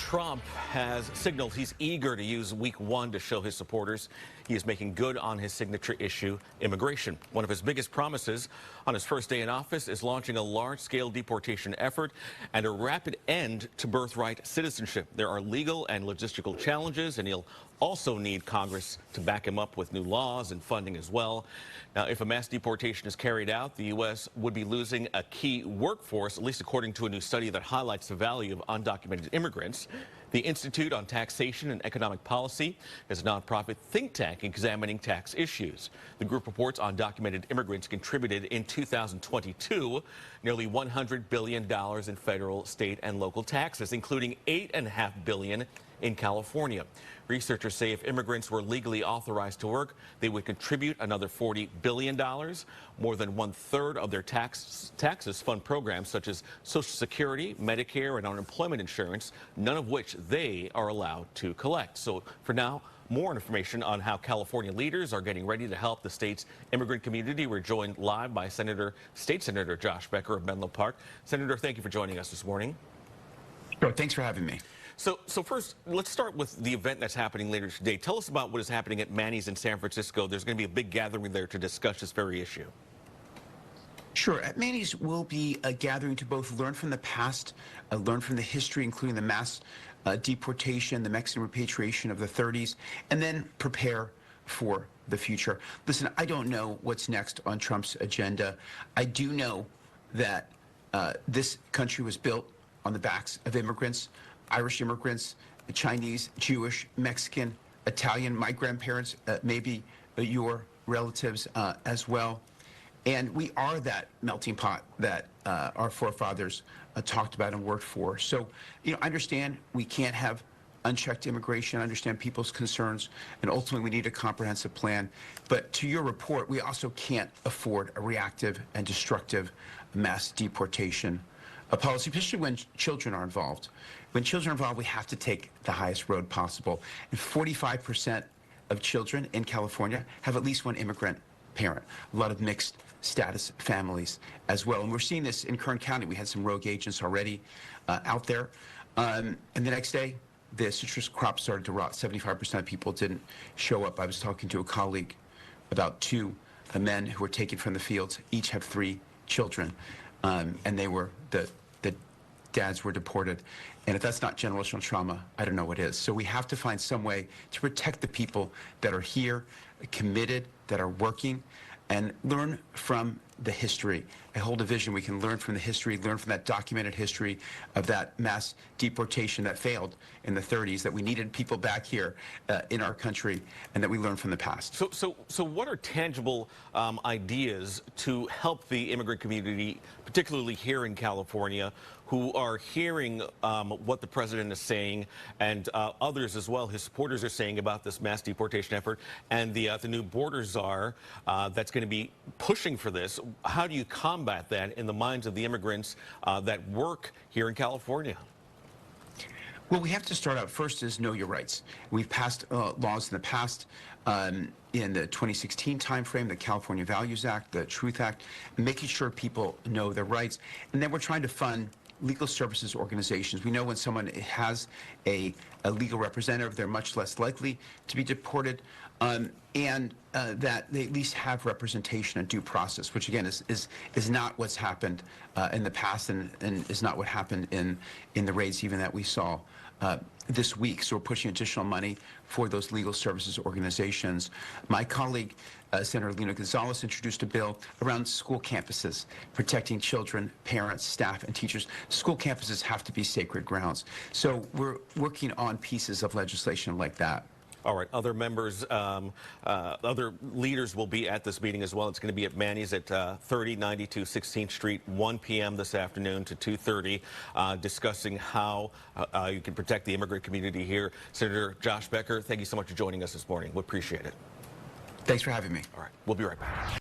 Trump has signaled he's eager to use week one to show his supporters he is making good on his signature issue, immigration. One of his biggest promises on his first day in office is launching a large-scale deportation effort and a rapid end to birthright citizenship. There are legal and logistical challenges, and he'll also need Congress to back him up with new laws and funding as well. Now, if a mass deportation is carried out, the U.S. would be losing a key workforce, at least according to a new study that highlights the value of undocumented immigrants. The Institute on Taxation and Economic Policy is a nonprofit think tank examining tax issues. The group reports undocumented immigrants contributed in 2022 nearly $100 billion in federal, state, and local taxes, including $8.5 billion in California. Researchers say if immigrants were legally authorized to work, they would contribute another $40 billion. More than 1/3 of their taxes fund programs such as Social Security, Medicare, and unemployment insurance, none of which they are allowed to collect. So for now, more information on how California leaders are getting ready to help the state's immigrant community. We're joined live by State Senator Josh Becker of Menlo Park. Senator, thank you for joining us this morning. Sure, thanks for having me. So first, let's start with the event that's happening later today. Tell us about what is happening at Manny's in San Francisco. There's going to be a big gathering there to discuss this very issue. Sure. At Manny's, we'll be a gathering to both learn from the past, learn from the history, including the mass deportation, the Mexican repatriation of the 30s, and then prepare for the future. Listen, I don't know what's next on Trump's agenda. I do know that this country was built on the backs of immigrants. Irish immigrants, Chinese, Jewish, Mexican, Italian, my grandparents, maybe your relatives as well. And we are that melting pot that our forefathers talked about and worked for. So, I understand we can't have unchecked immigration. I understand people's concerns, and ultimately we need a comprehensive plan. But to your report, we also can't afford a reactive and destructive mass deportation policy, especially when children are involved. When children are involved, we have to take the highest road possible. And 45% of children in California have at least one immigrant parent. A lot of mixed status families as well. And we're seeing this in Kern County. We had some rogue agents already out there. And the next day, the citrus crop started to rot. 75% of people didn't show up. I was talking to a colleague about two men who were taken from the fields. Each have 3 children. And they were, the dads were deported. And if that's not generational trauma, I don't know what is. So we have to find some way to protect the people that are here, committed, that are working, and learn from the history. I hold a vision we can learn from the history, learn from that documented history of that mass deportation that failed in the 30s, that we needed people back here in our country, and that we learn from the past. So what are tangible ideas to help the immigrant community, particularly here in California, who are hearing what the president is saying, and others as well, his supporters are saying about this mass deportation effort, and the new border czar that's going to be pushing for this? How do you combat that in the minds of the immigrants that work here in California? Well, we have to start out first is know your rights. We've passed laws in the past in the 2016 timeframe, the California Values Act, the Truth Act, making sure people know their rights. And then we're trying to fund legal services organizations. We know when someone has a legal representative, they're much less likely to be deported, and that they at least have representation and due process, which again is not what's happened in the past, and is not what happened in the raids even that we saw this week. So we're pushing additional money for those legal services organizations. My colleague, Senator Lina Gonzalez, introduced a bill around school campuses, protecting children, parents, staff, and teachers. School campuses have to be sacred grounds. So we're working on pieces of legislation like that. All right. Other members, other leaders will be at this meeting as well. It's going to be at Manny's at 3092 16th Street, 1 p.m. this afternoon to 2:30, discussing how you can protect the immigrant community here. Senator Josh Becker, thank you so much for joining us this morning. We appreciate it. Thanks for having me. All right. We'll be right back.